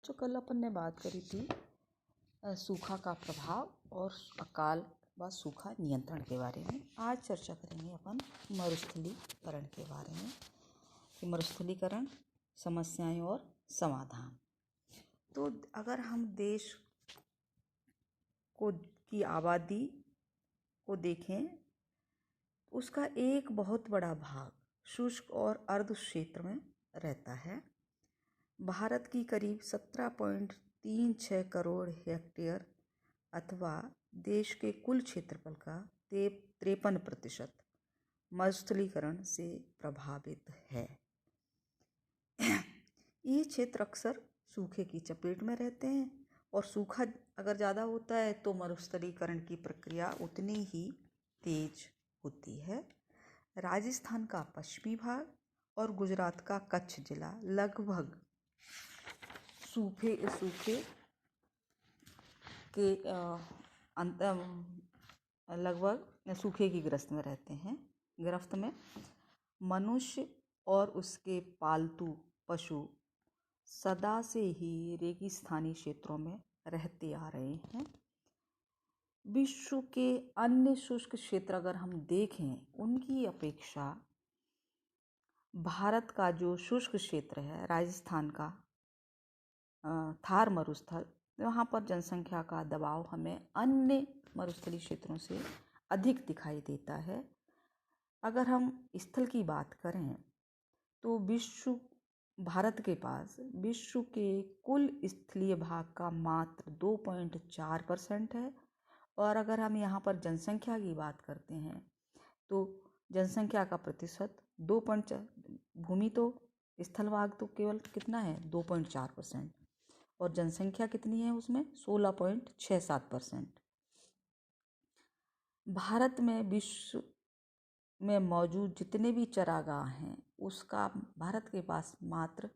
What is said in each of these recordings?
जो कल अपन ने बात करी थी सूखा का प्रभाव और अकाल व सूखा नियंत्रण के बारे में। आज चर्चा करेंगे अपन मरुस्थलीकरण के बारे में कि मरुस्थलीकरण समस्याएं और समाधान। तो अगर हम देश को की आबादी को देखें, उसका एक बहुत बड़ा भाग शुष्क और अर्ध क्षेत्र में रहता है। भारत की करीब 17.36 करोड़ हेक्टेयर अथवा देश के कुल क्षेत्रफल का 53% मरुस्थलीकरण से प्रभावित है। ये क्षेत्र अक्सर सूखे की चपेट में रहते हैं और सूखा अगर ज़्यादा होता है तो मरुस्थलीकरण की प्रक्रिया उतनी ही तेज होती है। राजस्थान का पश्चिमी भाग और गुजरात का कच्छ जिला लगभग सूखे के लगभग सूखे की गिरफ्त में रहते हैं। गिरफ्त में मनुष्य और उसके पालतू पशु सदा से ही रेगिस्तानी क्षेत्रों में रहते आ रहे हैं। विश्व के अन्य शुष्क क्षेत्र अगर हम देखें, उनकी अपेक्षा भारत का जो शुष्क क्षेत्र है, राजस्थान का थार मरुस्थल, वहाँ पर जनसंख्या का दबाव हमें अन्य मरुस्थलीय क्षेत्रों से अधिक दिखाई देता है। अगर हम स्थल की बात करें तो भारत के पास विश्व के कुल स्थलीय भाग का मात्र 2.4% है। और अगर हम यहाँ पर जनसंख्या की बात करते हैं तो जनसंख्या का प्रतिशत 2.4, भूमि तो स्थल भाग तो केवल कितना है 2.4%, और जनसंख्या कितनी है उसमें 16.67%। भारत में विश्व में मौजूद जितने भी चरागाह हैं, उसका भारत के पास मात्र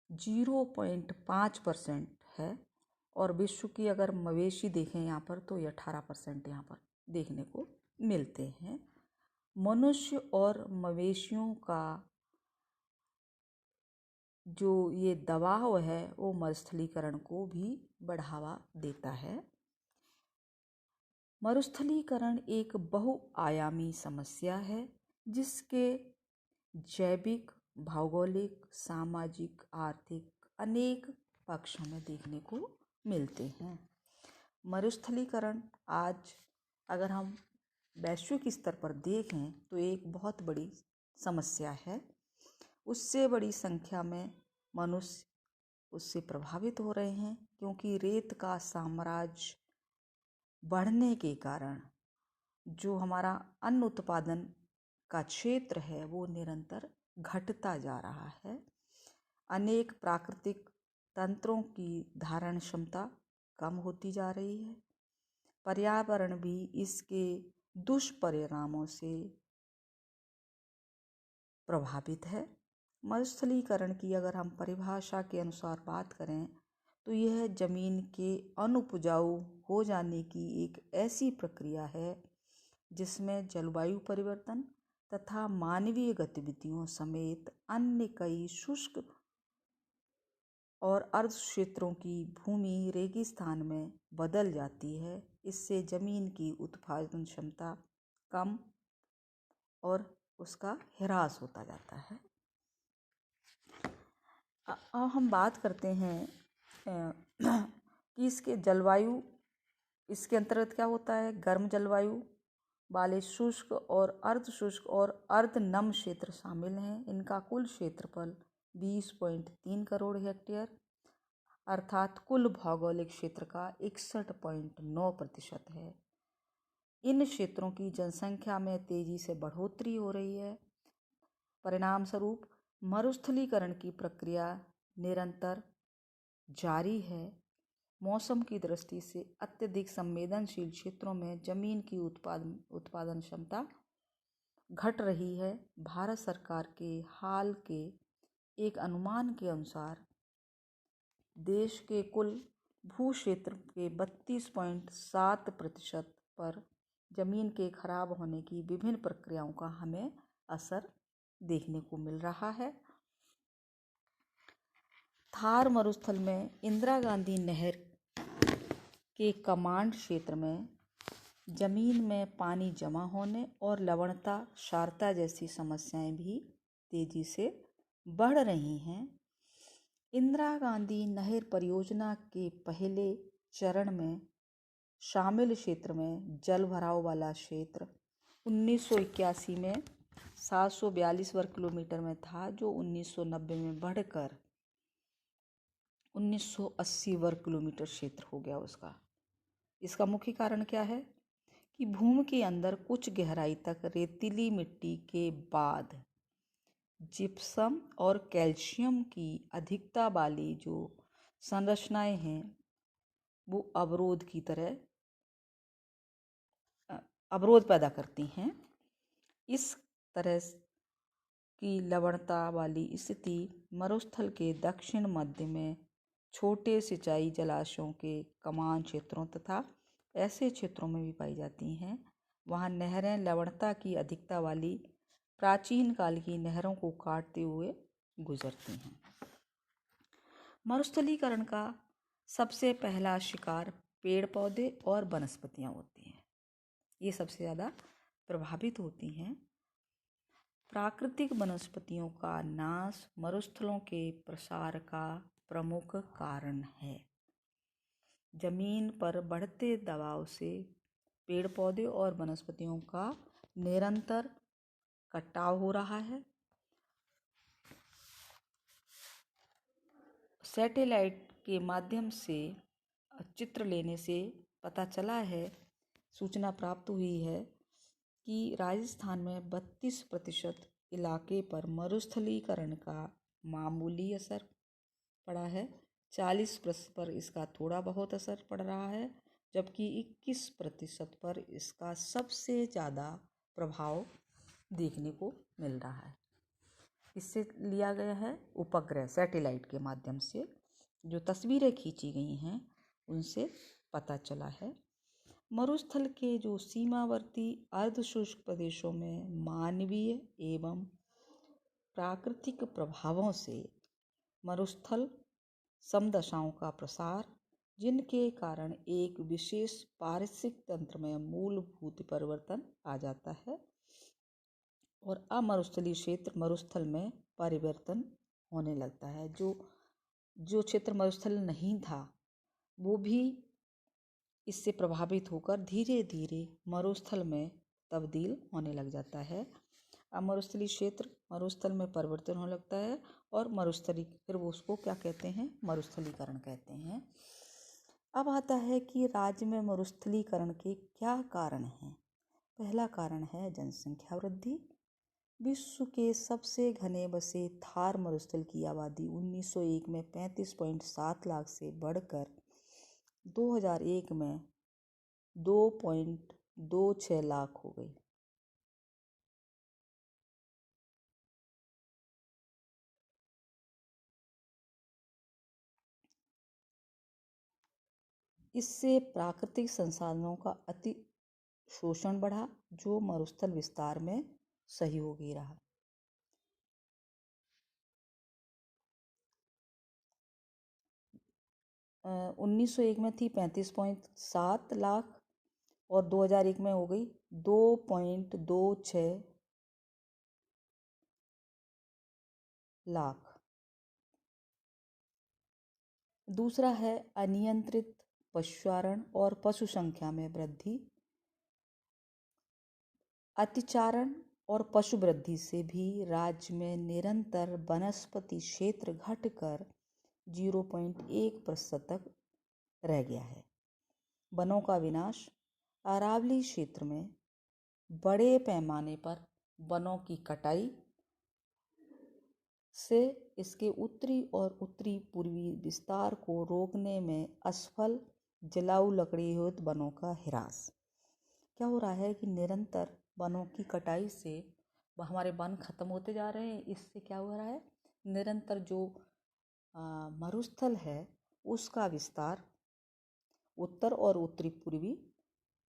0.5% है। और विश्व की अगर मवेशी देखें यहाँ पर तो ये 18% यहाँ पर देखने को मिलते हैं। मनुष्य और मवेशियों का जो ये दबाव है वो मरुस्थलीकरण को भी बढ़ावा देता है। मरुस्थलीकरण एक बहुआयामी समस्या है जिसके जैविक, भौगोलिक, सामाजिक, आर्थिक अनेक पक्ष हमें देखने को मिलते हैं। मरुस्थलीकरण आज अगर हम वैश्विक स्तर पर देखें तो एक बहुत बड़ी समस्या है। उससे बड़ी संख्या में मनुष्य उससे प्रभावित हो रहे हैं, क्योंकि रेत का साम्राज्य बढ़ने के कारण जो हमारा अन्न उत्पादन का क्षेत्र है वो निरंतर घटता जा रहा है। अनेक प्राकृतिक तंत्रों की धारण क्षमता कम होती जा रही है। पर्यावरण भी इसके दुष्परिणामों से प्रभावित है। मरुस्थलीकरण की अगर हम परिभाषा के अनुसार बात करें तो यह जमीन के अनुपजाऊ हो जाने की एक ऐसी प्रक्रिया है जिसमें जलवायु परिवर्तन तथा मानवीय गतिविधियों समेत अन्य कई शुष्क और अर्ध क्षेत्रों की भूमि रेगिस्तान में बदल जाती है। इससे जमीन की उत्पादन क्षमता कम और उसका ह्रास होता जाता है। अब हम बात करते हैं कि इसके जलवायु, इसके अंतर्गत क्या होता है। गर्म जलवायु वाले शुष्क और अर्ध शुष्क और अर्ध नम क्षेत्र शामिल हैं। इनका कुल क्षेत्रफल 20.3 करोड़ हेक्टेयर अर्थात कुल भौगोलिक क्षेत्र का 61.9% है। इन क्षेत्रों की जनसंख्या में तेजी से बढ़ोतरी हो रही है। परिणाम स्वरूप मरुस्थलीकरण की प्रक्रिया निरंतर जारी है। मौसम की दृष्टि से अत्यधिक संवेदनशील क्षेत्रों में जमीन की उत्पादन क्षमता घट रही है। भारत सरकार के हाल के एक अनुमान के अनुसार देश के कुल भू क्षेत्र के 32.7% पर जमीन के खराब होने की विभिन्न प्रक्रियाओं का हमें असर देखने को मिल रहा है। थार मरुस्थल में इंदिरा गांधी नहर के कमांड क्षेत्र में जमीन में पानी जमा होने और लवणता क्षारता जैसी समस्याएं भी तेजी से बढ़ रही हैं। इंदिरा गांधी नहर परियोजना के पहले चरण में शामिल क्षेत्र में जल भराव वाला क्षेत्र 1981 में 742 वर्ग किलोमीटर में था, जो 1990 में बढ़कर 1980 वर्ग किलोमीटर क्षेत्र हो गया उसका। इसका मुख्य कारण क्या है कि भूमि के अंदर कुछ गहराई तक रेतीली मिट्टी के बाद जिप्सम और कैल्शियम की अधिकता वाली जो संरचनाएं हैं वो अवरोध पैदा करती हैं। इस तरह की लवणता वाली स्थिति मरुस्थल के दक्षिण मध्य में छोटे सिंचाई जलाशयों के कमान क्षेत्रों तथा ऐसे क्षेत्रों में भी पाई जाती हैं वहाँ नहरें लवणता की अधिकता वाली प्राचीन काल की नहरों को काटते हुए गुजरती हैं। मरुस्थलीकरण का सबसे पहला शिकार पेड़ पौधे और वनस्पतियाँ होती हैं। ये सबसे ज़्यादा प्रभावित होती हैं। प्राकृतिक वनस्पतियों का नाश मरुस्थलों के प्रसार का प्रमुख कारण है। जमीन पर बढ़ते दबाव से पेड़ पौधे और वनस्पतियों का निरंतर कटाव हो रहा है। सैटेलाइट के माध्यम से चित्र लेने से पता चला है, सूचना प्राप्त हुई है कि राजस्थान में 32% इलाके पर मरुस्थलीकरण का मामूली असर पड़ा है, 40% पर इसका थोड़ा बहुत असर पड़ रहा है, जबकि 21% पर इसका सबसे ज़्यादा प्रभाव देखने को मिल रहा है। इससे लिया गया है उपग्रह सैटेलाइट के माध्यम से जो तस्वीरें खींची गई हैं उनसे पता चला है। मरुस्थल के जो सीमावर्ती अर्धशुष्क प्रदेशों में मानवीय एवं प्राकृतिक प्रभावों से मरुस्थल समदशाओं का प्रसार, जिनके कारण एक विशेष पारिस्थितिक तंत्र में मूलभूत परिवर्तन आ जाता है और अमरुस्थलीय क्षेत्र मरुस्थल में परिवर्तन होने लगता है। जो क्षेत्र मरुस्थल नहीं था वो भी इससे प्रभावित होकर धीरे धीरे मरुस्थल में तब्दील होने लग जाता है। अमरुस्थलीय क्षेत्र मरुस्थल में परिवर्तन होने लगता है और मरुस्थली फिर वो उसको क्या कहते हैं, मरुस्थलीकरण कहते हैं। अब आता है कि राज्य में मरुस्थलीकरण के क्या कारण हैं। पहला कारण है जनसंख्या वृद्धि। विश्व के सबसे घने बसे थार मरुस्थल की आबादी 1901 में 35.7 लाख से बढ़कर 2001 में 2.26 लाख हो गई। इससे प्राकृतिक संसाधनों का अति शोषण बढ़ा, जो मरुस्थल विस्तार में सहयोगी रहा। 1901 में थी 35.7 लाख और 2001 में हो गई 2.26 लाख। दूसरा है अनियंत्रित पशुचारण और पशु संख्या में वृद्धि। अतिचारण और पशु वृद्धि से भी राज्य में निरंतर वनस्पति क्षेत्र घटकर 0.1% तक रह गया है। वनों का विनाश। अरावली क्षेत्र में बड़े पैमाने पर वनों की कटाई से इसके उत्तरी और उत्तरी पूर्वी विस्तार को रोकने में असफल जलाऊ लकड़ीयुक्त वनों का ह्रास। क्या हो रहा है कि निरंतर वनों की कटाई से हमारे वन खत्म होते जा रहे हैं। इससे क्या हो रहा है, निरंतर जो मरुस्थल है उसका विस्तार उत्तर और उत्तरी पूर्वी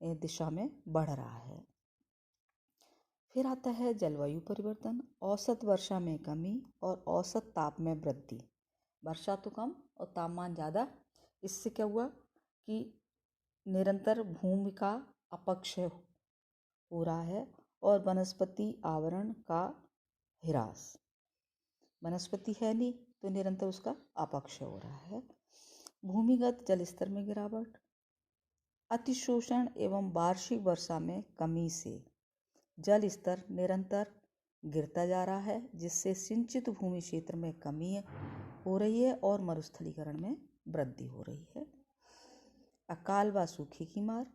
दिशा में बढ़ रहा है। फिर आता है जलवायु परिवर्तन। औसत वर्षा में कमी और औसत ताप में वृद्धि। वर्षा तो कम और तापमान ज़्यादा। इससे क्या हुआ कि निरंतर भूमि का अपक्षय हो रहा है और वनस्पति आवरण का ह्रास। वनस्पति है नहीं तो निरंतर उसका अपक्षय हो रहा है। भूमिगत जल स्तर में गिरावट, अतिशोषण एवं वार्षिक वर्षा में कमी से जल स्तर निरंतर गिरता जा रहा है, जिससे सिंचित भूमि क्षेत्र में कमी हो रही है और मरुस्थलीकरण में वृद्धि हो रही है। अकाल व सूखे की मार,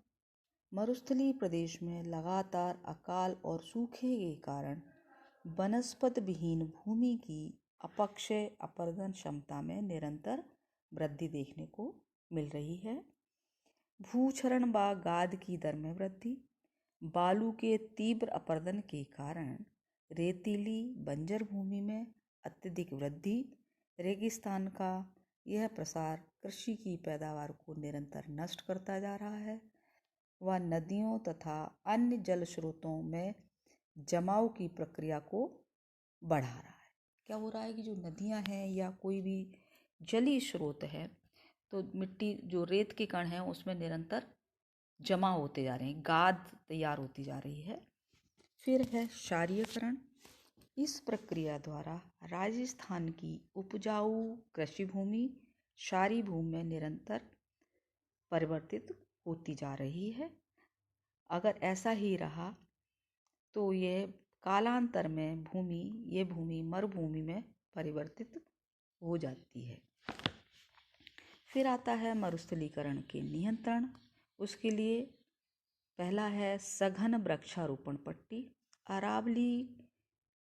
मरुस्थलीय प्रदेश में लगातार अकाल और सूखे के कारण वनस्पति विहीन भूमि की अपक्षय अपर्दन क्षमता में निरंतर वृद्धि देखने को मिल रही है। भूक्षरण व गाद की दर में वृद्धि, बालू के तीव्र अपर्दन के कारण रेतीली बंजर भूमि में अत्यधिक वृद्धि, रेगिस्तान का यह प्रसार कृषि की पैदावार को निरंतर नष्ट करता जा रहा है व नदियों तथा अन्य जल स्रोतों में जमाव की प्रक्रिया को बढ़ा रहा है। क्या हो रहा है कि जो नदियां हैं या कोई भी जलीय स्रोत है तो मिट्टी जो रेत के कण हैं उसमें निरंतर जमा होते जा रहे हैं, गाद तैयार होती जा रही है। फिर है क्षारीयकरण। इस प्रक्रिया द्वारा राजस्थान की उपजाऊ कृषि भूमि क्षारीय भूमि में निरंतर परिवर्तित होती जा रही है। अगर ऐसा ही रहा तो ये कालांतर में ये भूमि मरुभूमि में परिवर्तित हो जाती है। फिर आता है मरुस्थलीकरण के नियंत्रण। उसके लिए पहला है सघन वृक्षारोपण पट्टी। अरावली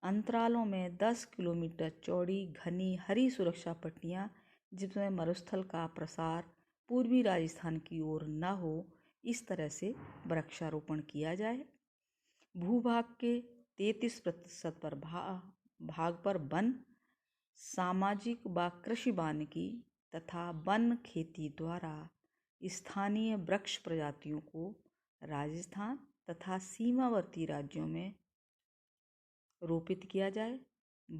अंतरालों में 10 किलोमीटर चौड़ी घनी हरी सुरक्षा पट्टियाँ, जिसमें मरुस्थल का प्रसार पूर्वी राजस्थान की ओर न हो, इस तरह से वृक्षारोपण किया जाए। भूभाग के 33% पर भाग पर वन, सामाजिक व कृषि वानिकी तथा वन खेती द्वारा स्थानीय वृक्ष प्रजातियों को राजस्थान तथा सीमावर्ती राज्यों में रोपित किया जाए।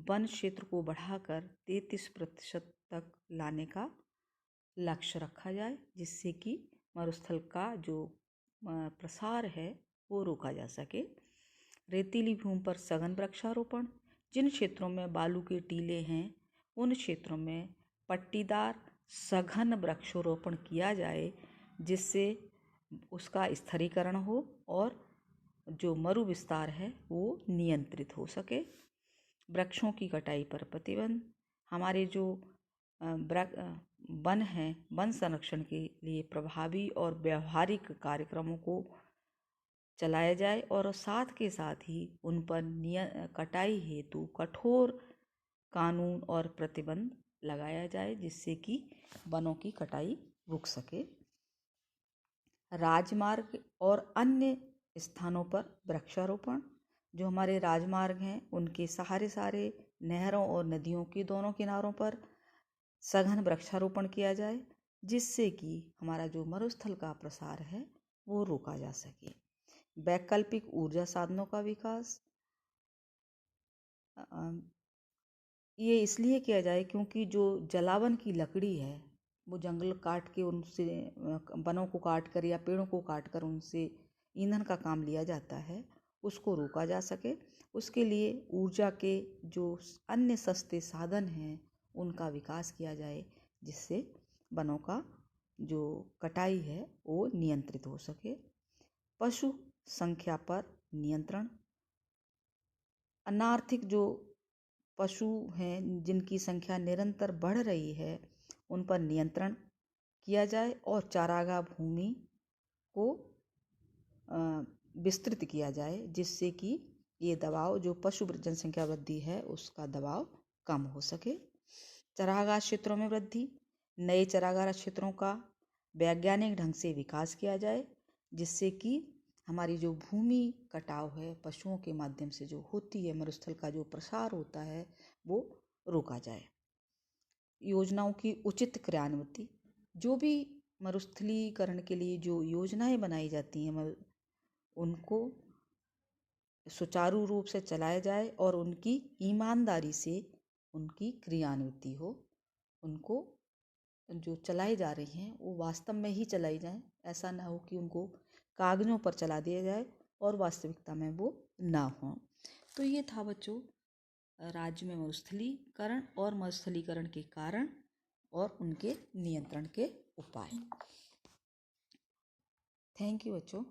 वन क्षेत्र को बढ़ाकर 33% तक लाने का लक्ष्य रखा जाए, जिससे कि मरुस्थल का जो प्रसार है वो रोका जा सके। रेतीली भूमि पर सघन वृक्षारोपण। जिन क्षेत्रों में बालू के टीले हैं उन क्षेत्रों में पट्टीदार सघन वृक्षारोपण किया जाए, जिससे उसका स्थिरीकरण हो और जो मरु विस्तार है वो नियंत्रित हो सके। वृक्षों की कटाई पर प्रतिबंध। हमारे जो वन हैं, वन संरक्षण के लिए प्रभावी और व्यवहारिक कार्यक्रमों को चलाया जाए और साथ के साथ ही उन पर कटाई हेतु कठोर कानून और प्रतिबंध लगाया जाए, जिससे कि वनों की कटाई रुक सके। राजमार्ग और अन्य स्थानों पर वृक्षारोपण। जो हमारे राजमार्ग हैं उनके सारे नहरों और नदियों के दोनों किनारों पर सघन वृक्षारोपण किया जाए, जिससे कि हमारा जो मरुस्थल का प्रसार है वो रोका जा सके। वैकल्पिक ऊर्जा साधनों का विकास। ये इसलिए किया जाए क्योंकि जो जलावन की लकड़ी है वो जंगल काट के उनसे वनों को काट कर या पेड़ों को काट कर उनसे ईंधन का काम लिया जाता है, उसको रोका जा सके। उसके लिए ऊर्जा के जो अन्य सस्ते साधन हैं उनका विकास किया जाए, जिससे वनों का जो कटाई है वो नियंत्रित हो सके। पशु संख्या पर नियंत्रण। अनार्थिक जो पशु हैं जिनकी संख्या निरंतर बढ़ रही है उन पर नियंत्रण किया जाए और चारागाह भूमि को विस्तृत किया जाए, जिससे कि ये दबाव जो पशु जनसंख्या वृद्धि है उसका दबाव कम हो सके। चारागाह क्षेत्रों में वृद्धि। नए चारागाह क्षेत्रों का वैज्ञानिक ढंग से विकास किया जाए, जिससे कि हमारी जो भूमि कटाव है पशुओं के माध्यम से जो होती है, मरुस्थल का जो प्रसार होता है वो रोका जाए। योजनाओं की उचित क्रियान्विति। जो भी मरुस्थलीकरण के लिए जो योजनाएं बनाई जाती हैं उनको सुचारू रूप से चलाया जाए और उनकी ईमानदारी से उनकी क्रियान्विति हो। उनको जो चलाए जा रही हैं वो वास्तव में ही चलाई जाएं। ऐसा ना हो कि उनको कागज़ों पर चला दिया जाए और वास्तविकता में वो ना हो। तो ये था बच्चों राज्य में मरुस्थलीकरण और मरुस्थलीकरण के कारण और उनके नियंत्रण के उपाय। थैंक यू बच्चों।